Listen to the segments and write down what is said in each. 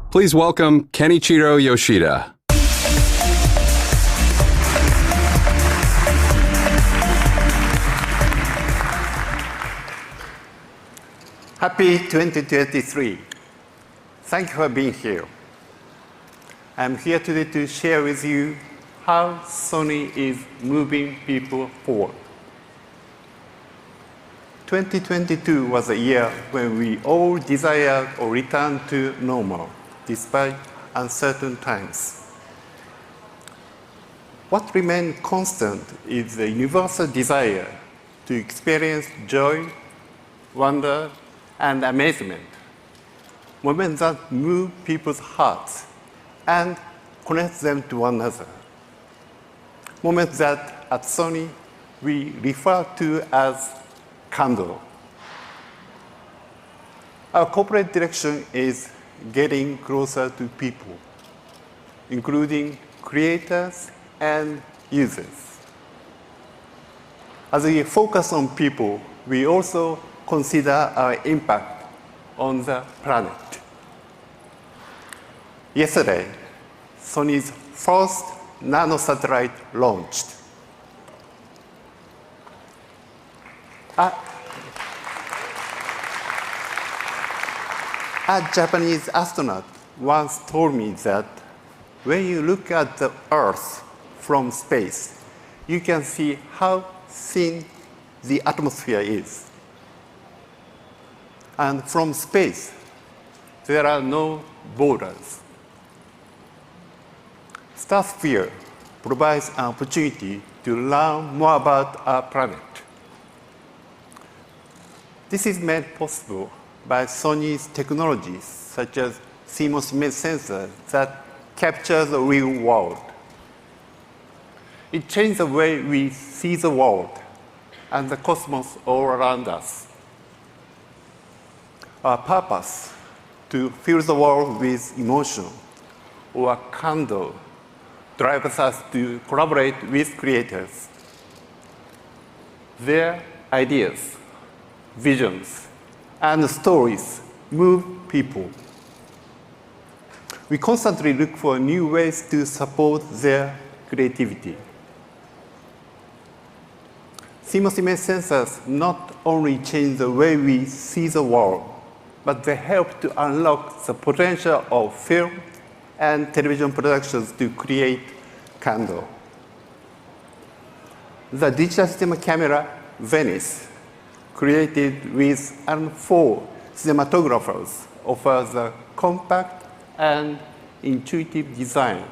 Please welcome Kenichiro Yoshida. Happy 2023. Thank you for being here. I'm here today to share with you how Sony is moving people forward. 2022 was a year when we all desired a return to normal, despite uncertain times. What remained constant is the universal desire to experience joy, wonder, and amazement, moments that move people's hearts and connect them to one another. Moments that at Sony we refer to as Kando. Our corporate direction is getting closer to people, including creators and users. As we focus on people, we also consider our impact on the planet. Yesterday, Sony's first nanosatellite launched. A Japanese astronaut once told me that when you look at the Earth from space, you can see how thin the atmosphere is. And from space, there are no borders. Starsphere provides an opportunity to learn more about our planet. This is made possible by Sony's technologies, such as CMOS image sensors that capture the real world. It changed the way we see the world and the cosmos all around us. Our purpose, to fill the world with emotion, or Kando, drives us to collaborate with creators. Their ideas, visions, and stories move people. We constantly look for new ways to support their creativity. CMOS image sensors not only change the way we see the world, but they help to unlock the potential of film and television productions to create Kando. The digital cinema camera, Venice, created with 4 cinematographers, offers a compact and intuitive design.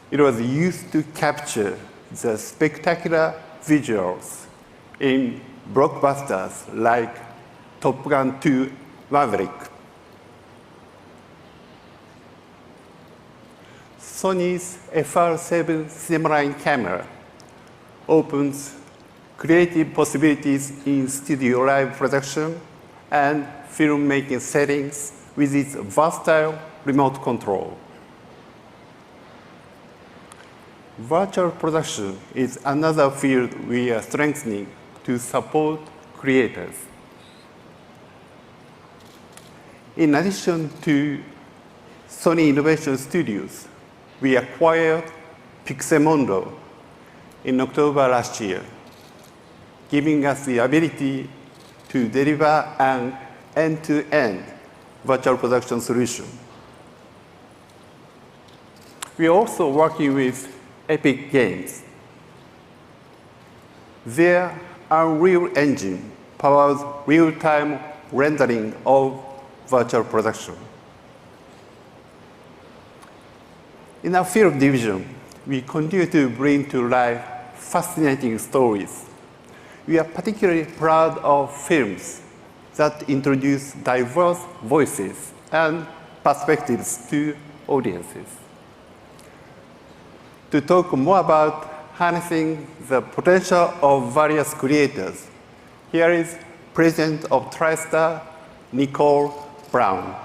It was used to capture the spectacular visuals in blockbusters like Top Gun 2 Maverick. Sony's FR7 Cinemaline camera opens creative possibilities in studio live production and filmmaking settings with its versatile remote control. Virtual production is another field we are strengthening to support creators. In addition to Sony Innovation Studios, we acquired Pixemondo in October last year, giving us the ability to deliver an end-to-end virtual production solution. We are also working with Epic Games. Their Unreal Engine powers real-time rendering of virtual production. In our film division, we continue to bring to life fascinating stories. We are particularly proud of films that introduce diverse voices and perspectives to audiences. To talk more about harnessing the potential of various creators, here is President of TriStar, Nicole Brown.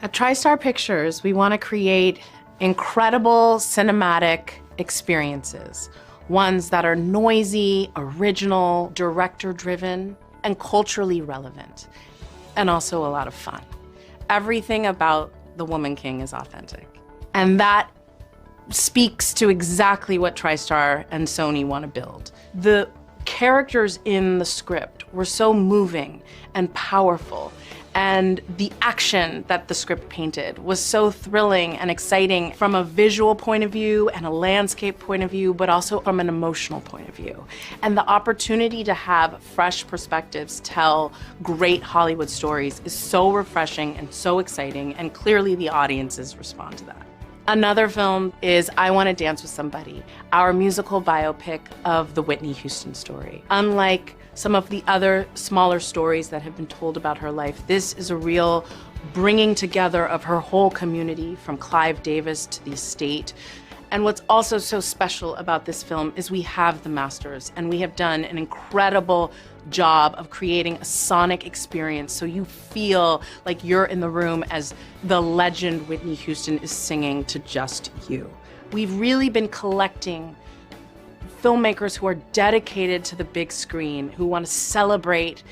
At TriStar Pictures, we want to create incredible cinematic experiences, ones that are noisy, original, director-driven, and culturally relevant, and also a lot of fun. Everything about The Woman King is authentic. And that speaks to exactly what TriStar and Sony want to build. The characters in the script were so moving and powerful, and the action that the script painted was so thrilling and exciting from a visual point of view and a landscape point of view, but also from an emotional point of view. And the opportunity to have fresh perspectives tell great Hollywood stories is so refreshing and so exciting, and clearly the audiences respond to that. Another film is I Want to Dance with Somebody, our musical biopic of the Whitney Houston story. Unlike some of the other smaller stories that have been told about her life, this is a real bringing together of her whole community, from Clive Davis to the estate. And what's also so special about this film is we have the masters, and we have done an incredible job of creating a sonic experience so you feel like you're in the room as the legend Whitney Houston is singing to just you. We've really been collecting filmmakers who are dedicated to the big screen, who want to celebrate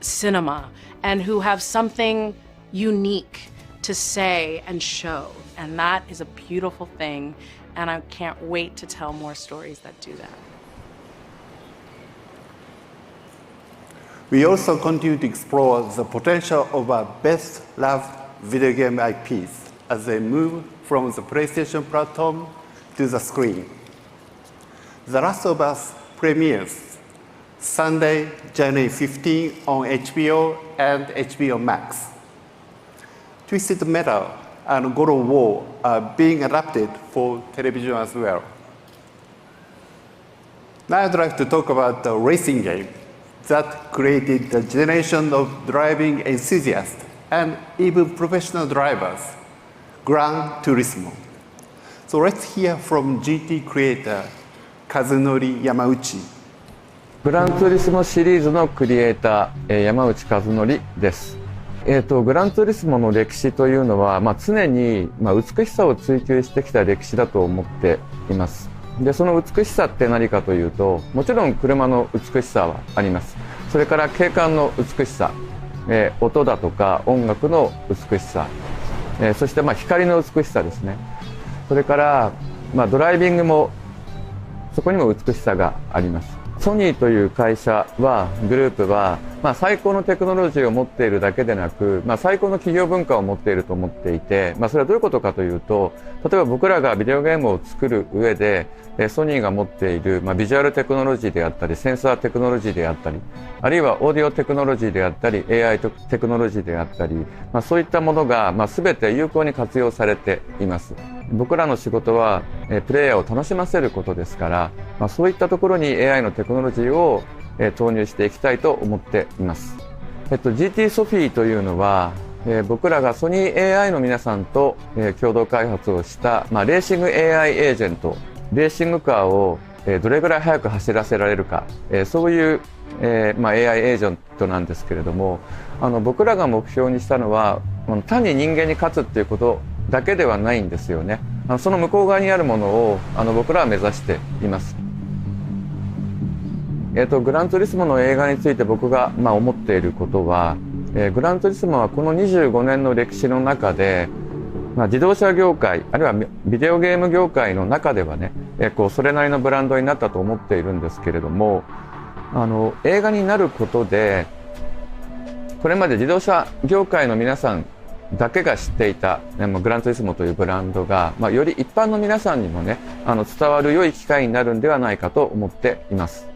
cinema, and who have something unique to say and show. And that is a beautiful thing, and I can't wait to tell more stories that do that. We also continue to explore the potential of our best-loved video game IPs as they move from the PlayStation platform to the screen. The Last of Us premieres Sunday, January 15 on HBO and HBO Max. Twisted Metal and God of War are being adapted for television as well. Now I'd like to talk about the racing game that created the generation of driving enthusiasts and even professional drivers, Gran Turismo. So let's hear from GT creator Kazunori Yamauchi. グランツーリスモシリーズのクリエイター、山内和則です。グランツーリスモの歴史というのは、常に、美しさを追求してきた歴史だと思っています。で、その美しさって何かというと、もちろん車の美しさはあります。それから景観の美しさ、音だとか音楽の美しさ、そして光の美しさですね。それからドライビングもそこにも美しさがあります。ソニーという会社は、グループは、最高のテクノロジーを持っているだけでなく、最高の企業文化を持っていると思っていて、それはどういうことかというと、例えば僕らがビデオゲームを作る上で、ソニーが持っている、ビジュアルテクノロジーであったり、センサーテクノロジーであったり、あるいはオーディオテクノロジーであったり、AI テクノロジーであったり、そういったものが、全て有効に活用されています。僕らの仕事は、プレイヤーを楽しませることですから、そういったところに AI のテクノロジーを投入していきたいと思っています。GT ソフィーというのは、僕らがソニー AI の皆さんと、共同開発をした、レーシング AI エージェント、レーシングカーを、どれぐらい速く走らせられるか、そういう、AI エージェントなんですけれども、僕らが目標にしたのは単に人間に勝つっていうことだけではないんですよね。その向こう側にあるものを僕らは目指しています。グランツーリスモの映画について僕が思っていることは、グランツーリスモはこの25年の歴史の中で、自動車業界あるいはビデオゲーム業界の中ではね、それなりのブランドになったと思っているんですけれども、映画になることでこれまで自動車業界の皆さんだけが知っていたグランツーリスモというブランドが、より一般の皆さんにもね伝わる良い機会になるんではないかと思っています。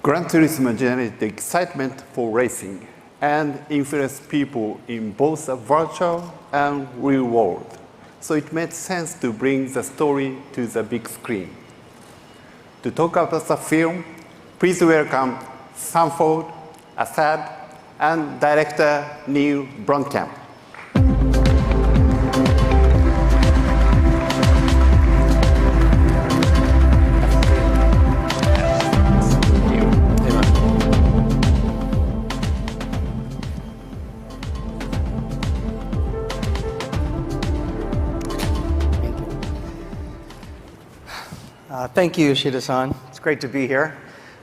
Gran Turismo generated excitement for racing and influenced people in both the virtual and real world. So it made sense to bring the story to the big screen. To talk about the film, please welcome Sanford, Assad, and director Neil Blomkamp. Thank you, Yoshida-san. It's great to be here.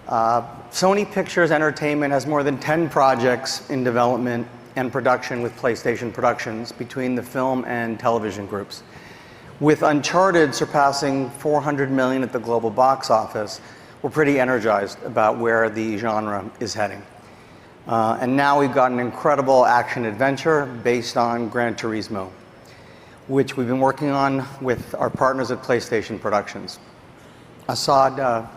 Sony Pictures Entertainment has more than 10 projects in development and production with PlayStation Productions between the film and television groups. With Uncharted surpassing 400 million at the global box office, we're pretty energized about where the genre is heading. And now we've got an incredible action adventure based on Gran Turismo, which we've been working on with our partners at PlayStation Productions. Assad,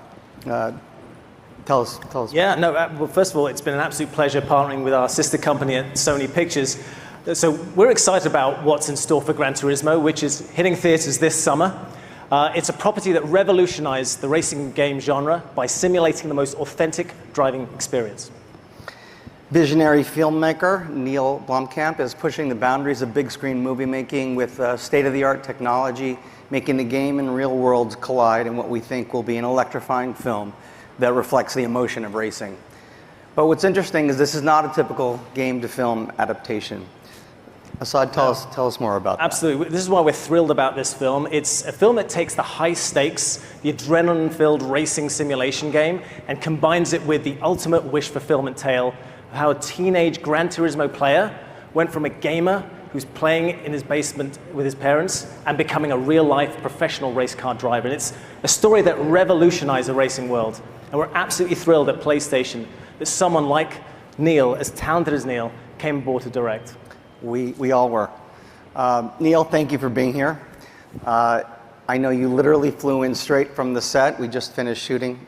tell us. Yeah, no, well, first of all, it's been an absolute pleasure partnering with our sister company at Sony Pictures. So we're excited about what's in store for Gran Turismo, which is hitting theaters this summer. It's a property that revolutionized the racing game genre by simulating the most authentic driving experience. Visionary filmmaker Neil Blomkamp is pushing the boundaries of big screen movie making with state-of-the-art technology, making the game and real worlds collide in what we think will be an electrifying film that reflects the emotion of racing. But what's interesting is this is not a typical game-to-film adaptation. Assad, tell us more about that. Absolutely. This is why we're thrilled about this film. It's a film that takes the high stakes, the adrenaline-filled racing simulation game, and combines it with the ultimate wish fulfillment tale of how a teenage Gran Turismo player went from a gamer who's playing in his basement with his parents and becoming a real-life professional race car driver. And it's a story that revolutionized the racing world. And we're absolutely thrilled at PlayStation that someone like Neil, as talented as Neil, came aboard to direct. We all were. Neil, thank you for being here. I know you literally flew in straight from the set. We just finished shooting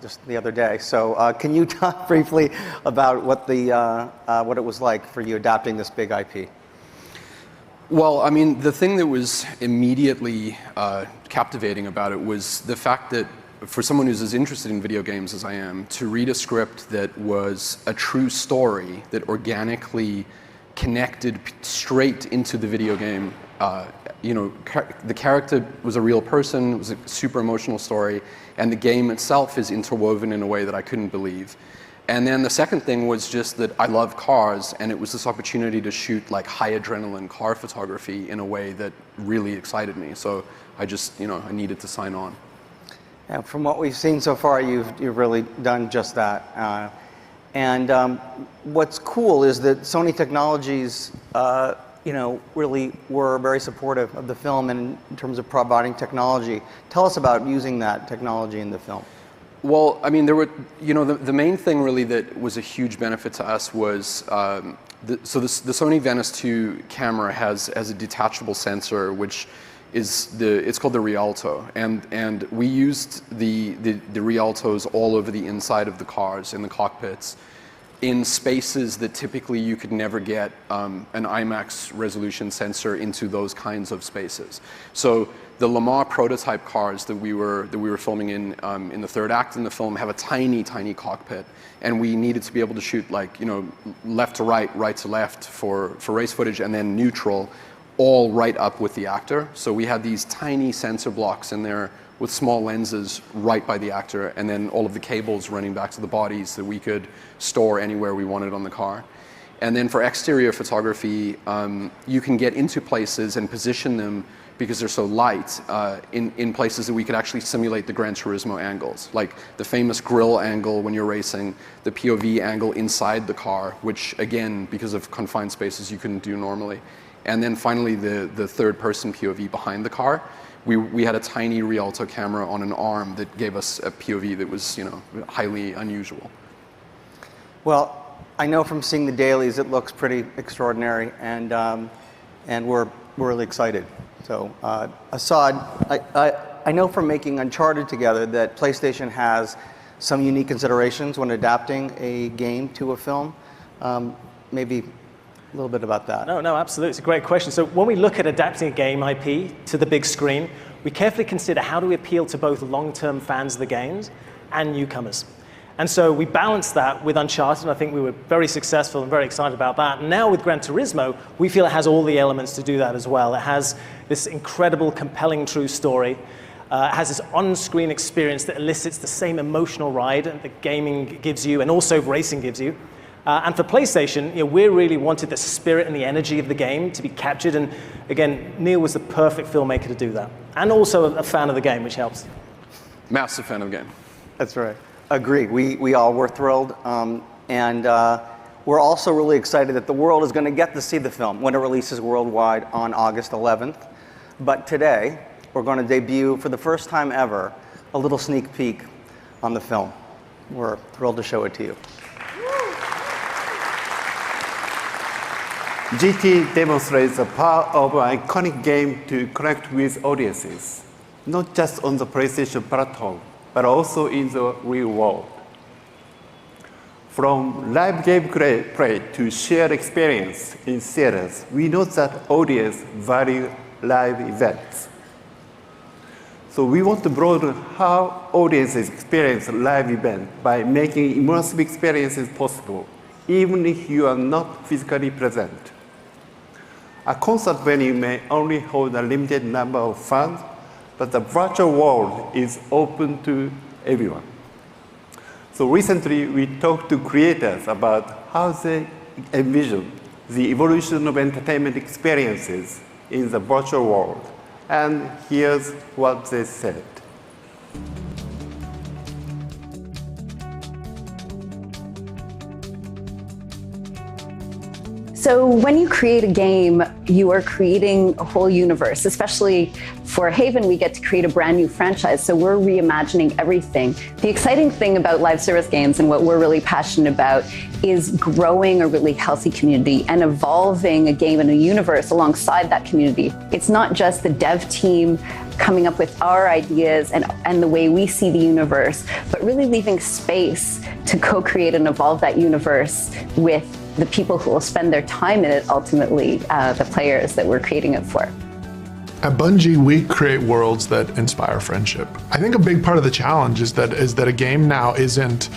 just the other day. So can you talk briefly about what it was like for you adapting this big IP? Well, I mean, the thing that was immediately captivating about it was the fact that for someone who's as interested in video games as I am, to read a script that was a true story that organically connected straight into the video game. The character was a real person, it was a super emotional story, and the game itself is interwoven in a way that I couldn't believe. And then the second thing was just that I love cars, and it was this opportunity to shoot like high adrenaline car photography in a way that really excited me. So I just, I needed to sign on. Yeah, from what we've seen so far, you've really done just that. What's cool is that Sony Technologies, really were very supportive of the film and in terms of providing technology. Tell us about using that technology in the film. Well, I mean, there were, the main thing really that was a huge benefit to us was, the Sony Venice 2 camera has a detachable sensor, which is it's called the Rialto, and we used the Rialtos all over the inside of the cars in the cockpits in spaces that typically you could never get an IMAX resolution sensor into those kinds of spaces. So the Le Mans prototype cars that we were filming in the third act in the film have a tiny, tiny cockpit, and we needed to be able to shoot like left to right, right to left for race footage, and then neutral, all right up with the actor. So we had these tiny sensor blocks in there with small lenses right by the actor, and then all of the cables running back to the bodies that we could store anywhere we wanted on the car. And then for exterior photography, you can get into places and position them because they're so light in places that we could actually simulate the Gran Turismo angles, like the famous grill angle when you're racing, the POV angle inside the car, which again, because of confined spaces, you couldn't do normally. And then finally, the third-person POV behind the car. We had a tiny Rialto camera on an arm that gave us a POV that was, highly unusual. Well, I know from seeing the dailies, it looks pretty extraordinary, and we're really excited. So, Assad, I know from making Uncharted together that PlayStation has some unique considerations when adapting a game to a film. Maybe a little bit about that. No, absolutely. It's a great question. So when we look at adapting a game IP to the big screen, we carefully consider how do we appeal to both long-term fans of the games and newcomers. And so we balanced that with Uncharted, and I think we were very successful and very excited about that. And now with Gran Turismo, we feel it has all the elements to do that as well. It has this incredible, compelling, true story. It has this on-screen experience that elicits the same emotional ride that gaming gives you and also racing gives you. And for PlayStation, we really wanted the spirit and the energy of the game to be captured. And again, Neil was the perfect filmmaker to do that. And also a fan of the game, which helps. Massive fan of the game. That's right. Agree. We all were thrilled. And we're also really excited that the world is going to get to see the film when it releases worldwide on August 11th. But today, we're going to debut, for the first time ever, a little sneak peek on the film. We're thrilled to show it to you. GT demonstrates the power of an iconic game to connect with audiences, not just on the PlayStation platform, but also in the real world. From live game play to shared experience in theaters, we know that audience value live events. So we want to broaden how audiences experience a live event by making immersive experiences possible, even if you are not physically present. A concert venue may only hold a limited number of fans, but the virtual world is open to everyone. So recently, we talked to creators about how they envision the evolution of entertainment experiences in the virtual world. And here's what they said. So when you create a game, you are creating a whole universe. Especially for Haven, we get to create a brand new franchise, so we're reimagining everything. The exciting thing about live service games and what we're really passionate about is growing a really healthy community and evolving a game and a universe alongside that community. It's not just the dev team coming up with our ideas and the way we see the universe, but really leaving space to co-create and evolve that universe with the people who will spend their time in it, ultimately, the players that we're creating it for. At Bungie, we create worlds that inspire friendship. I think a big part of the challenge is that a game now isn't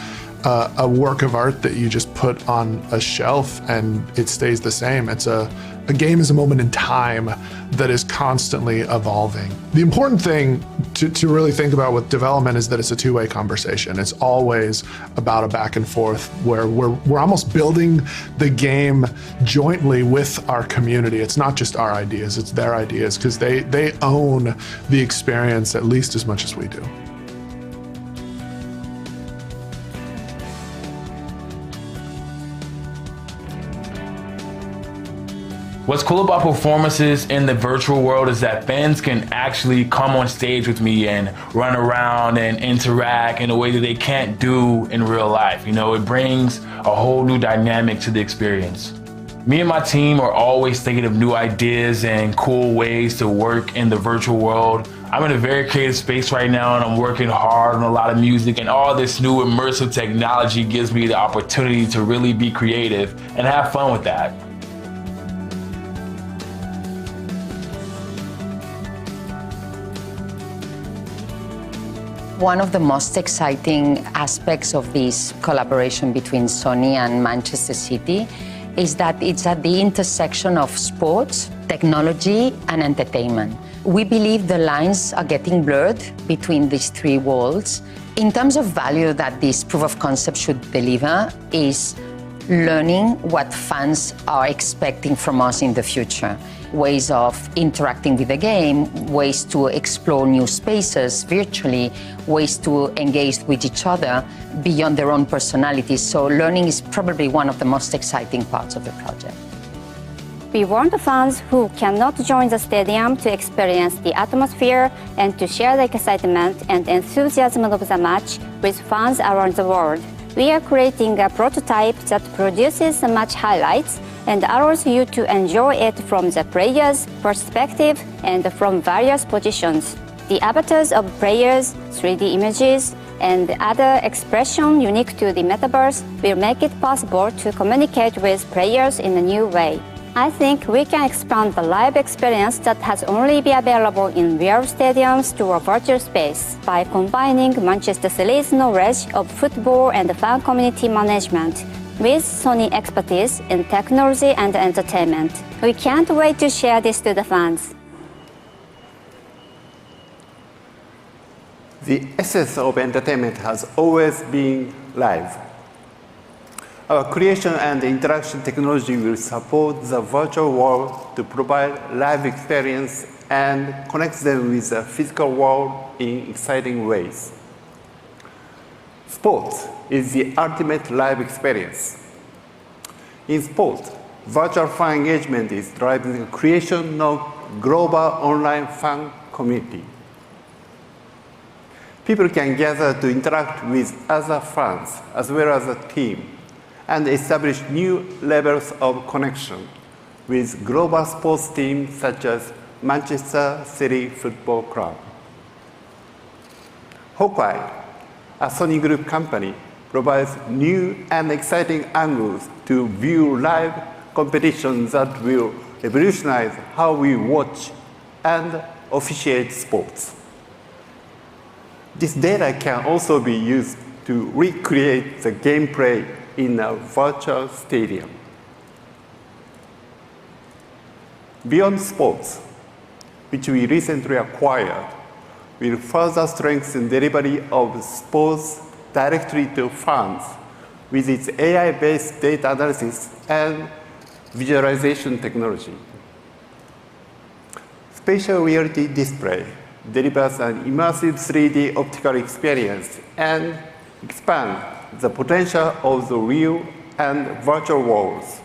a work of art that you just put on a shelf and it stays the same. It's a game is a moment in time that is constantly evolving. The important thing to really think about with development is that it's a two-way conversation. It's always about a back and forth where we're almost building the game jointly with our community. It's not just our ideas, it's their ideas, because they own the experience at least as much as we do. What's cool about performances in the virtual world is that fans can actually come on stage with me and run around and interact in a way that they can't do in real life. It brings a whole new dynamic to the experience. Me and my team are always thinking of new ideas and cool ways to work in the virtual world. I'm in a very creative space right now, and I'm working hard on a lot of music, and all this new immersive technology gives me the opportunity to really be creative and have fun with that. One of the most exciting aspects of this collaboration between Sony and Manchester City is that it's at the intersection of sports, technology, and entertainment. We believe the lines are getting blurred between these three worlds. In terms of value that this proof of concept should deliver is learning what fans are expecting from us in the future. Ways of interacting with the game, ways to explore new spaces virtually, ways to engage with each other beyond their own personalities. So learning is probably one of the most exciting parts of the project. We want fans who cannot join the stadium to experience the atmosphere and to share the excitement and enthusiasm of the match with fans around the world. We are creating a prototype that produces the match highlights and allows you to enjoy it from the player's perspective and from various positions. The avatars of players, 3D images, and other expression unique to the metaverse will make it possible to communicate with players in a new way. I think we can expand the live experience that has only been available in real stadiums to a virtual space by combining Manchester City's knowledge of football and fan community management with Sony expertise in technology and entertainment. We can't wait to share this to the fans. The essence of entertainment has always been live. Our creation and interaction technology will support the virtual world to provide live experience and connect them with the physical world in exciting ways. Sports is the ultimate live experience. In sports, virtual fan engagement is driving the creation of global online fan community. People can gather to interact with other fans as well as a team and establish new levels of connection with global sports teams such as Manchester City Football Club. Hawkeye, a Sony Group company, provides new and exciting angles to view live competitions that will revolutionize how we watch and officiate sports. This data can also be used to recreate the gameplay in a virtual stadium. Beyond Sports, which we recently acquired, will further strengthen delivery of sports directly to fans with its AI-based data analysis and visualization technology. Spatial reality display delivers an immersive 3D optical experience and expands the potential of the real and virtual worlds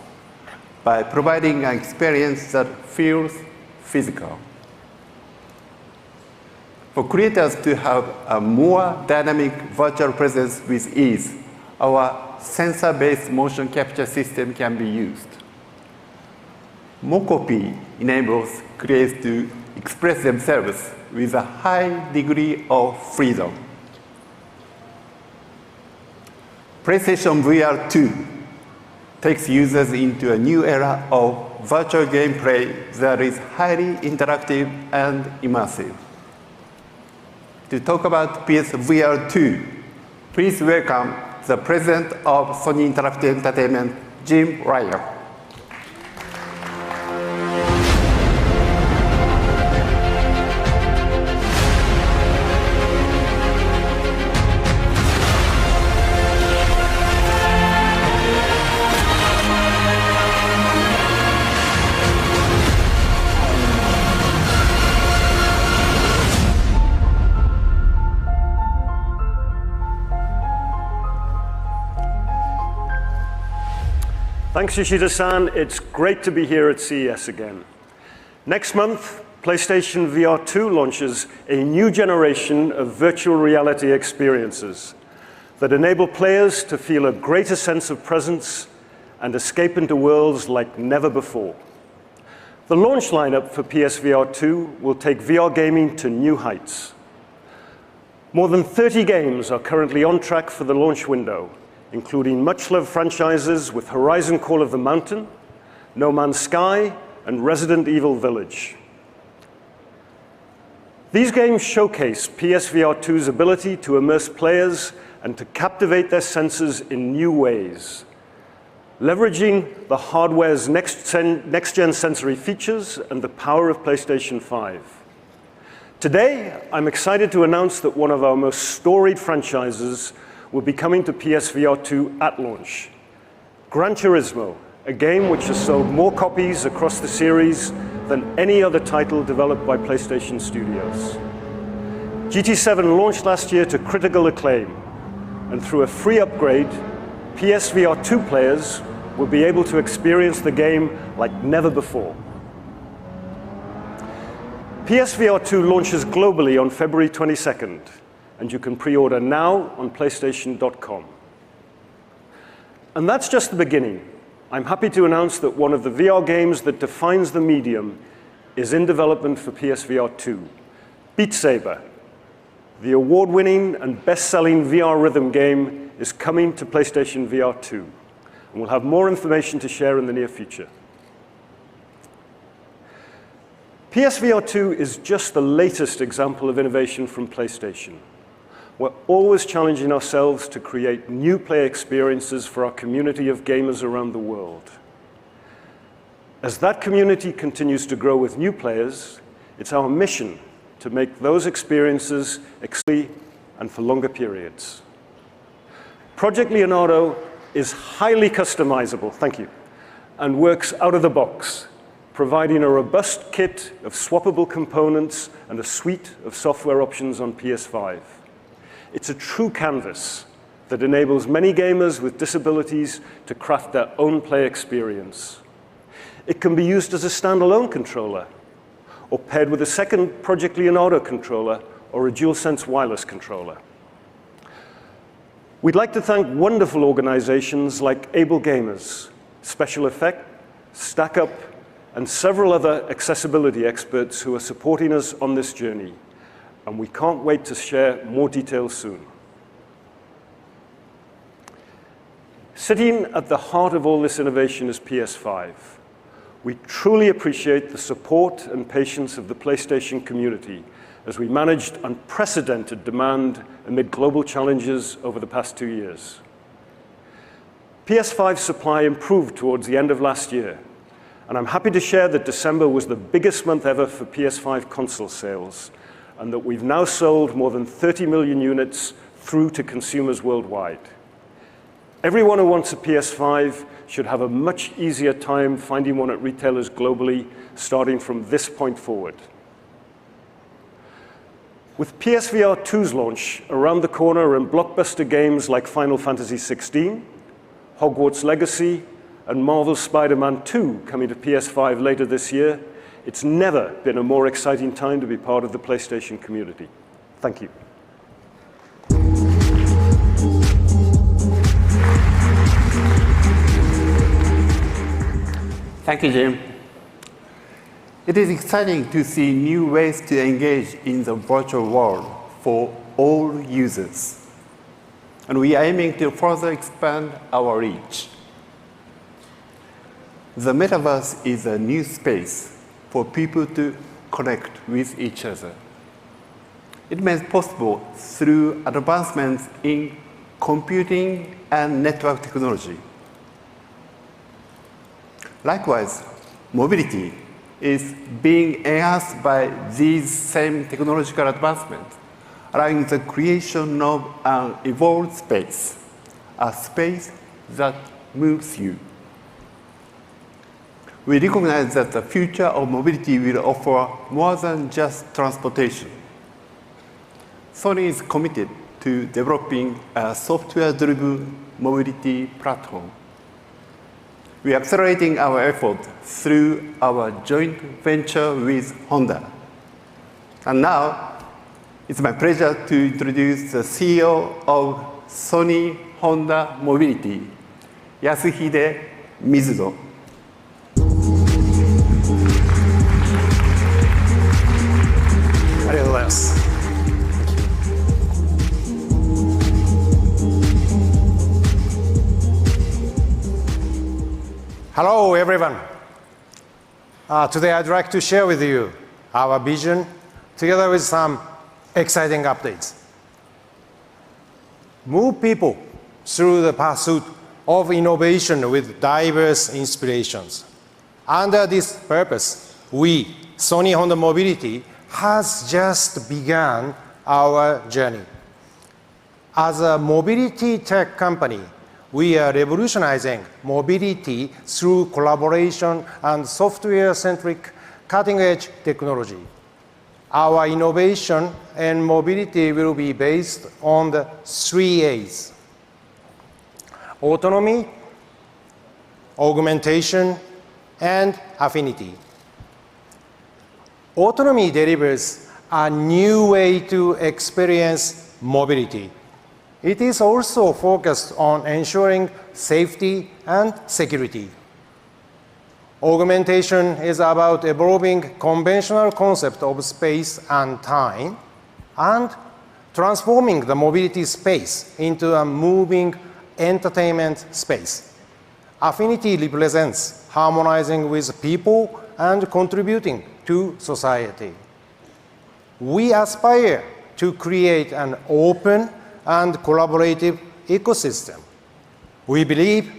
by providing an experience that feels physical. For creators to have a more dynamic virtual presence with ease, our sensor-based motion capture system can be used. Mocopy enables creators to express themselves with a high degree of freedom. PlayStation VR 2 takes users into a new era of virtual gameplay that is highly interactive and immersive. To talk about PSVR 2, please welcome the president of Sony Interactive Entertainment, Jim Ryan. Thanks, Yoshida-san. It's great to be here at CES again. Next month, PlayStation VR 2 launches a new generation of virtual reality experiences that enable players to feel a greater sense of presence and escape into worlds like never before. The launch lineup for PSVR 2 will take VR gaming to new heights. More than 30 games are currently on track for the launch window, including much-loved franchises with Horizon Call of the Mountain, No Man's Sky, and Resident Evil Village. These games showcase PSVR 2's ability to immerse players and to captivate their senses in new ways, leveraging the hardware's next-gen sensory features and the power of PlayStation 5. Today, I'm excited to announce that one of our most storied franchises will be coming to PSVR 2 at launch. Gran Turismo, a game which has sold more copies across the series than any other title developed by PlayStation Studios. GT7 launched last year to critical acclaim, and through a free upgrade, PSVR 2 players will be able to experience the game like never before. PSVR 2 launches globally on February 22nd, and you can pre-order now on PlayStation.com. And that's just the beginning. I'm happy to announce that one of the VR games that defines the medium is in development for PSVR 2, Beat Saber. The award-winning and best-selling VR rhythm game is coming to PlayStation VR 2, and we'll have more information to share in the near future. PSVR 2 is just the latest example of innovation from PlayStation. We're always challenging ourselves to create new play experiences for our community of gamers around the world. As that community continues to grow with new players, it's our mission to make those experiences exclusively and for longer periods. Project Leonardo is highly customizable, thank you, and works out of the box, providing a robust kit of swappable components and a suite of software options on PS5. It's a true canvas that enables many gamers with disabilities to craft their own play experience. It can be used as a standalone controller, or paired with a second Project Leonardo controller or a DualSense wireless controller. We'd like to thank wonderful organizations like Able Gamers, Special Effect, StackUp, and several other accessibility experts who are supporting us on this journey. And we can't wait to share more details soon. Sitting at the heart of all this innovation is PS5. We truly appreciate the support and patience of the PlayStation community as we managed unprecedented demand amid global challenges over the past 2 years. PS5 supply improved towards the end of last year, and I'm happy to share that December was the biggest month ever for PS5 console sales, and that we've now sold more than 30 million units through to consumers worldwide. Everyone who wants a PS5 should have a much easier time finding one at retailers globally, starting from this point forward. With PSVR 2's launch around the corner and blockbuster games like Final Fantasy XVI, Hogwarts Legacy, and Marvel's Spider-Man 2 coming to PS5 later this year, it's never been a more exciting time to be part of the PlayStation community. Thank you. Thank you, Jim. It is exciting to see new ways to engage in the virtual world for all users. And we are aiming to further expand our reach. The metaverse is a new space for people to connect with each other. It made possible through advancements in computing and network technology. Likewise, mobility is being enhanced by these same technological advancements, allowing the creation of an evolved space, a space that moves you. We recognize that the future of mobility will offer more than just transportation. Sony is committed to developing a software-driven mobility platform. We are accelerating our effort through our joint venture with Honda. And now, it's my pleasure to introduce the CEO of Sony Honda Mobility, Yasuhide Mizuno. ます。Hello, everyone. Today I'd like to share with you our vision together with some exciting updates. Move people through the pursuit of innovation with diverse inspirations. Under this purpose, we, Sony Honda Mobility, has just begun our journey. As a mobility tech company, we are revolutionizing mobility through collaboration and software-centric cutting-edge technology. Our innovation and mobility will be based on the 3 A's: autonomy, augmentation, and affinity. Autonomy delivers a new way to experience mobility. It is also focused on ensuring safety and security. Augmentation is about evolving conventional concept of space and time and transforming the mobility space into a moving entertainment space. Affinity represents harmonizing with people and contributing to society. We aspire to create an open and collaborative ecosystem. We believe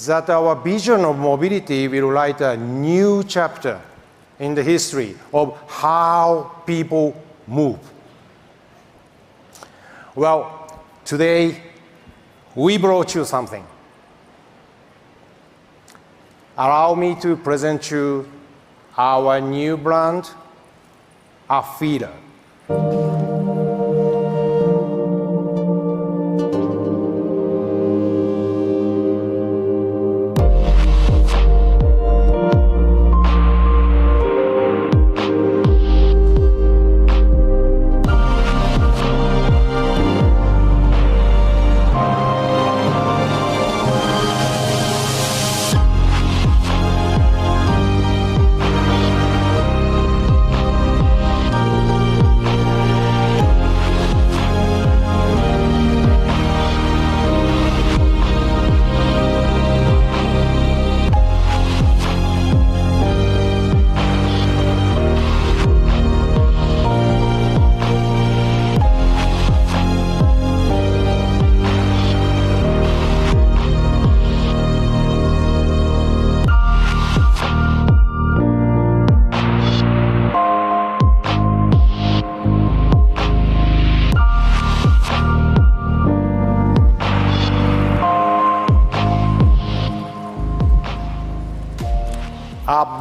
that our vision of mobility will write a new chapter in the history of how people move. Well, today we brought you something. Allow me to present you our new brand, Afeela.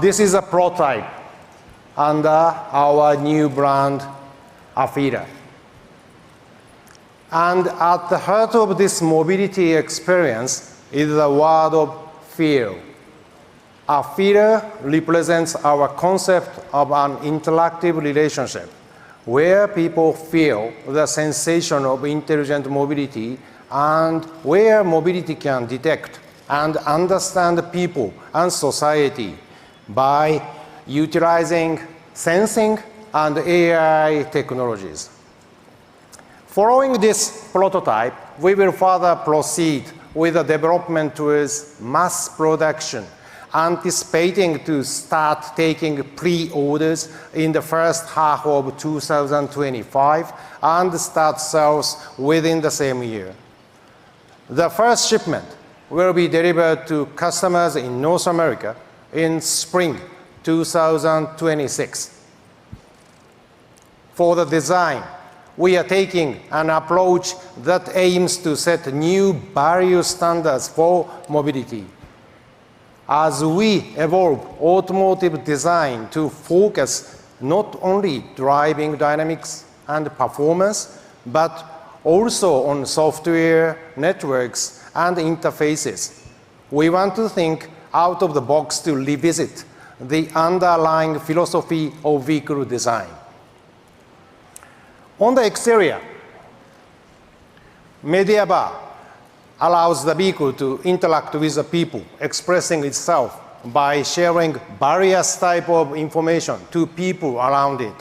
This is a prototype under our new brand, Afeela. And at the heart of this mobility experience is the word of feel. Afeela represents our concept of an interactive relationship where people feel the sensation of intelligent mobility and where mobility can detect and understand people and society by utilizing sensing and AI technologies. Following this prototype, we will further proceed with the development towards mass production, anticipating to start taking pre-orders in the first half of 2025 and start sales within the same year. The first shipment will be delivered to customers in North America in spring 2026. For the design, we are taking an approach that aims to set new value standards for mobility. As we evolve automotive design to focus not only driving dynamics and performance, but also on software, networks, and interfaces, we want to think out of the box to revisit the underlying philosophy of vehicle design. On the exterior, media bar allows the vehicle to interact with the people, expressing itself by sharing various types of information to people around it.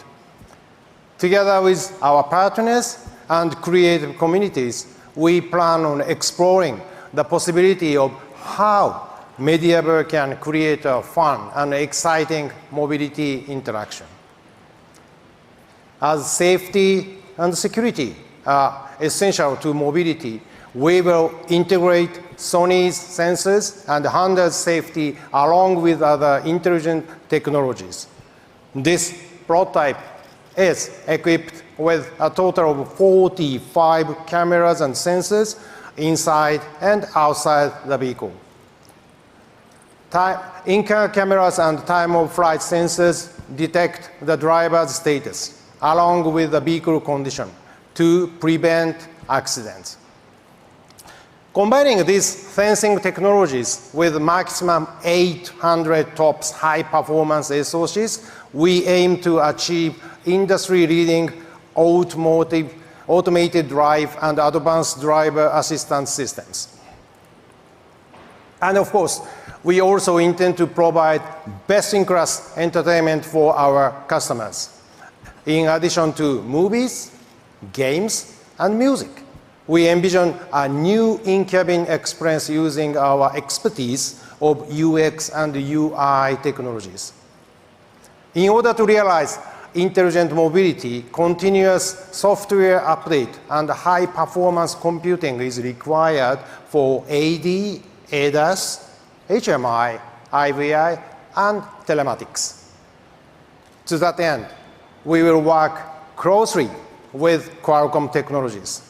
Together with our partners and creative communities, we plan on exploring the possibility of how Medieval can create a fun and exciting mobility interaction. As safety and security are essential to mobility, we will integrate Sony's sensors and handheld safety along with other intelligent technologies. This prototype is equipped with a total of 45 cameras and sensors inside and outside the vehicle. In-car cameras and time-of-flight sensors detect the driver's status along with the vehicle condition to prevent accidents. Combining these sensing technologies with maximum 800 TOPS high-performance SoCs, we aim to achieve industry-leading automated drive and advanced driver assistance systems. And of course, we also intend to provide best-in-class entertainment for our customers, in addition to movies, games, and music. We envision a new in-cabin experience using our expertise of UX and UI technologies. In order to realize intelligent mobility, continuous software update and high-performance computing is required for AD, ADAS, HMI, IVI, and telematics. To that end, we will work closely with Qualcomm Technologies.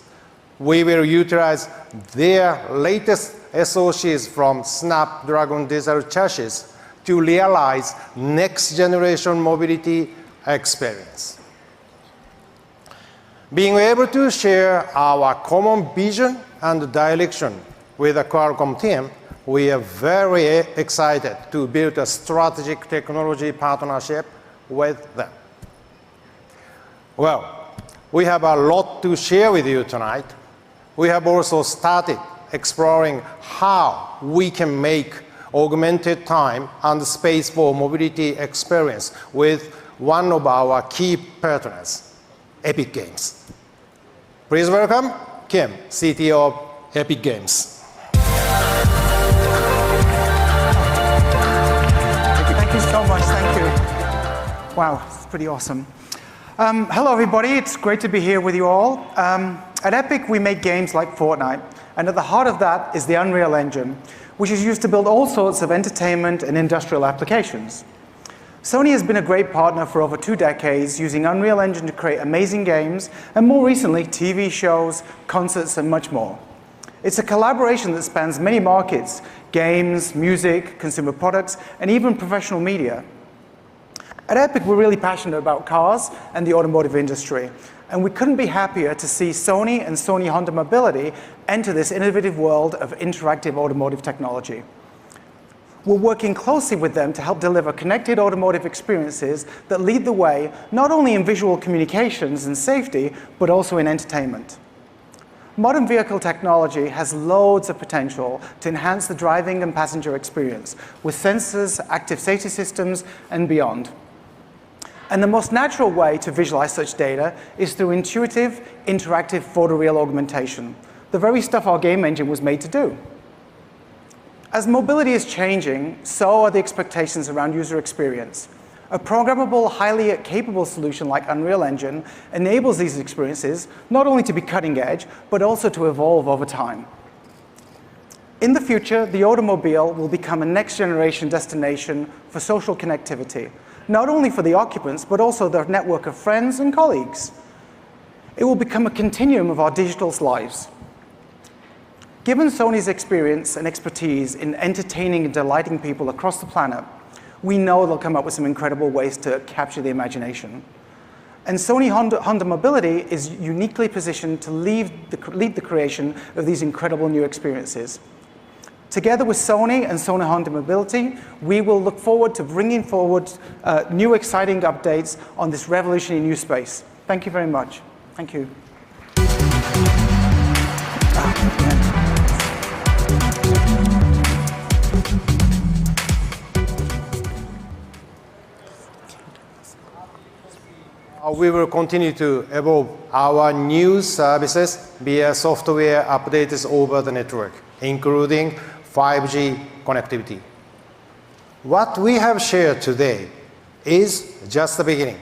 We will utilize their latest SoCs from Snapdragon digital chassis to realize next-generation mobility experience. Being able to share our common vision and direction with the Qualcomm team, we are very excited to build a strategic technology partnership with them. Well, we have a lot to share with you tonight. We have also started exploring how we can make augmented time and space for mobility experience with one of our key partners, Epic Games. Please welcome Kim, CTO of Epic Games. Thank you so much, thank you. Wow, it's pretty awesome. Hello everybody, it's great to be here with you all. At Epic, we make games like Fortnite, and at the heart of that is the Unreal Engine, which is used to build all sorts of entertainment and industrial applications. Sony has been a great partner for over 2 decades, using Unreal Engine to create amazing games, and more recently, TV shows, concerts, and much more. It's a collaboration that spans many markets: games, music, consumer products, and even professional media. At Epic, we're really passionate about cars and the automotive industry, and we couldn't be happier to see Sony and Sony Honda Mobility enter this innovative world of interactive automotive technology. We're working closely with them to help deliver connected automotive experiences that lead the way not only in visual communications and safety, but also in entertainment. Modern vehicle technology has loads of potential to enhance the driving and passenger experience with sensors, active safety systems, and beyond. And the most natural way to visualize such data is through intuitive, interactive photoreal augmentation, the very stuff our game engine was made to do. As mobility is changing, so are the expectations around user experience. A programmable, highly capable solution like Unreal Engine enables these experiences not only to be cutting edge, but also to evolve over time. In the future, the automobile will become a next-generation destination for social connectivity, not only for the occupants, but also their network of friends and colleagues. It will become a continuum of our digital lives. Given Sony's experience and expertise in entertaining and delighting people across the planet, we know they'll come up with some incredible ways to capture the imagination. And Sony Honda Mobility is uniquely positioned to lead the creation of these incredible new experiences. Together with Sony and Sony Honda Mobility, we will look forward to bringing forward new exciting updates on this revolutionary new space. Thank you very much. Thank you. We will continue to evolve our new services via software updates over the network, including 5G connectivity. What we have shared today is just the beginning.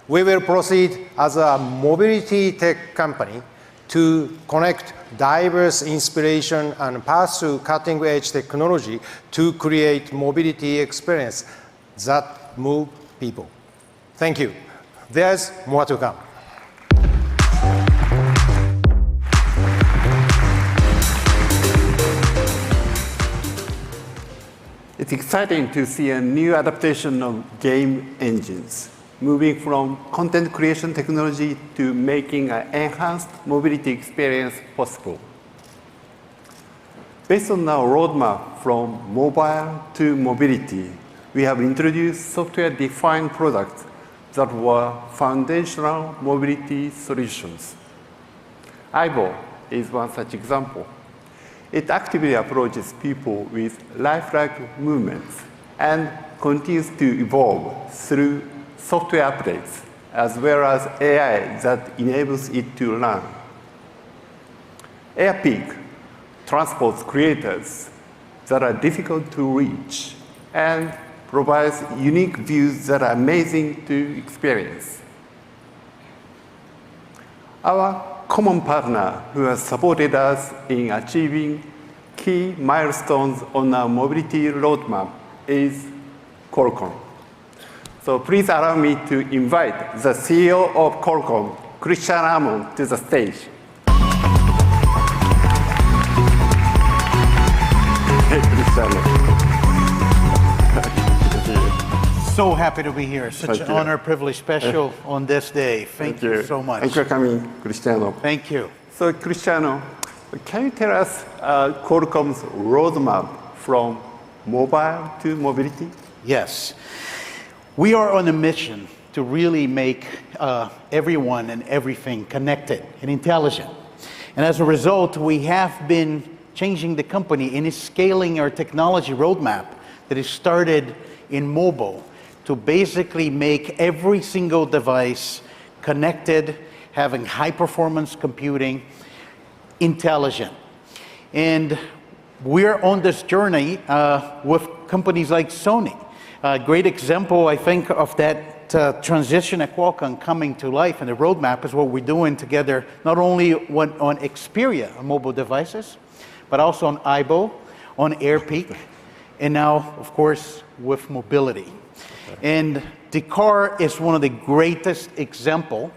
We will proceed as a mobility tech company to connect diverse inspiration and pursue cutting-edge technology to create mobility experience that move people. Thank you. There's more to come. It's exciting to see a new adaptation of game engines, moving from content creation technology to making an enhanced mobility experience possible. Based on our roadmap from mobile to mobility, we have introduced software-defined products that were foundational mobility solutions. AIBO is one such example. It actively approaches people with lifelike movements and continues to evolve through software updates, as well as AI that enables it to learn. AirPeak transports creators that are difficult to reach and provides unique views that are amazing to experience. Our common partner who has supported us in achieving key milestones on our mobility roadmap is Qualcomm. So please allow me to invite the CEO of Qualcomm, Christian Amon, to the stage. Hey, Cristiano. So happy to be here. Such an honor, privilege, special on this day. Thank you so much. Thank you for coming, Cristiano. Thank you. So, Cristiano, can you tell us Qualcomm's roadmap from mobile to mobility? Yes. We are on a mission to really make everyone and everything connected and intelligent. And as a result, we have been changing the company and scaling our technology roadmap that is started in mobile to basically make every single device connected, having high-performance computing, intelligent. And we're on this journey with companies like Sony. A great example, I think, of that transition at Qualcomm coming to life and the roadmap is what we're doing together, not only on Xperia on mobile devices, but also on AIBO, on AirPeak, and now, of course, with mobility. And the car is one of the greatest examples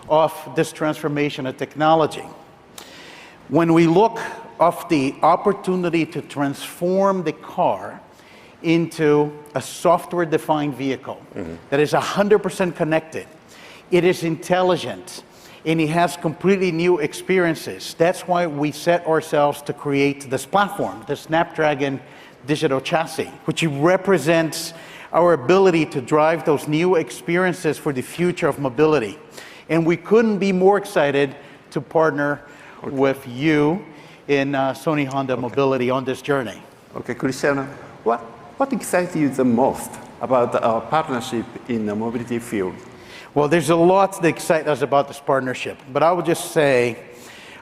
of this transformation of technology. When we look at the opportunity to transform the car into a software-defined vehicle that is 100% connected, it is intelligent, and it has completely new experiences. That's why we set ourselves to create this platform, the Snapdragon Digital Chassis, which represents our ability to drive those new experiences for the future of mobility. And we couldn't be more excited to partner with you in Sony Honda Mobility on this journey. Okay, Cristiano, what excites you the most about our partnership in the mobility field? Well, there's a lot that excites us about this partnership, but I would just say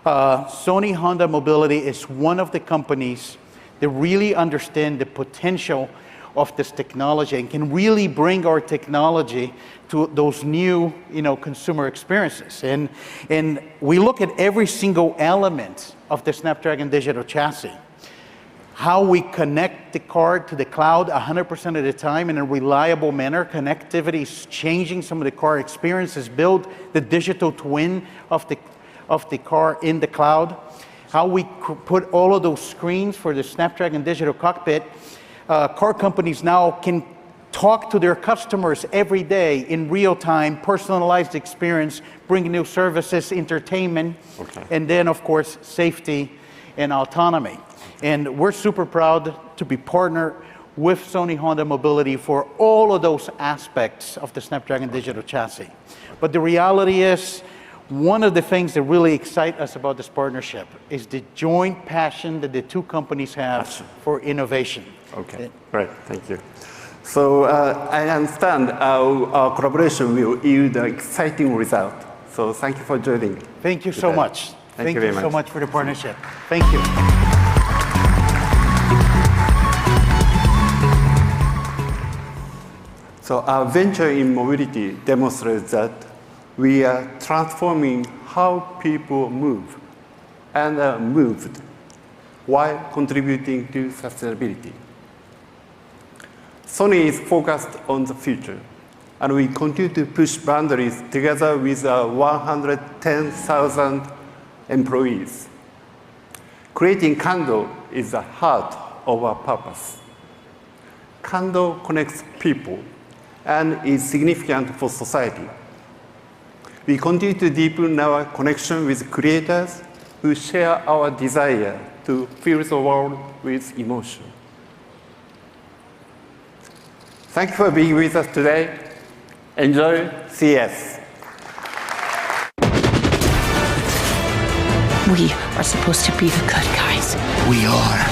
Sony Honda Mobility is one of the companies that really understand the potential of this technology and can really bring our technology to those new, consumer experiences. And we look at every single element of the Snapdragon Digital Chassis. How we connect the car to the cloud 100% of the time in a reliable manner. Connectivity is changing some of the car experiences. Build the digital twin of the car in the cloud. How we put all of those screens for the Snapdragon Digital Cockpit. Car companies now can talk to their customers every day in real time, personalized experience, bring new services, entertainment, and then, of course, safety and autonomy. And we're super proud to be partnered with Sony Honda Mobility for all of those aspects of the Snapdragon Digital Chassis. But the reality is, one of the things that really excite us about this partnership is the joint passion that the two companies have for innovation. Okay, great, thank you. So I understand our collaboration will yield an exciting result. So thank you for joining. Thank you so much. Thank you very so much. much for the partnership. Thank you. So our venture in mobility demonstrates that we are transforming how people move and are moved while contributing to sustainability. Sony is focused on the future, and we continue to push boundaries together with our 110,000 employees. Creating Kando is the heart of our purpose. Kando connects people and is significant for society. We continue to deepen our connection with creators who share our desire to fill the world with emotion. Thank you for being with us today. Enjoy CES. We are supposed to be the good guys. We are.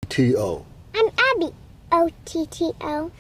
T-O. I'm Abby. O-T-T-O.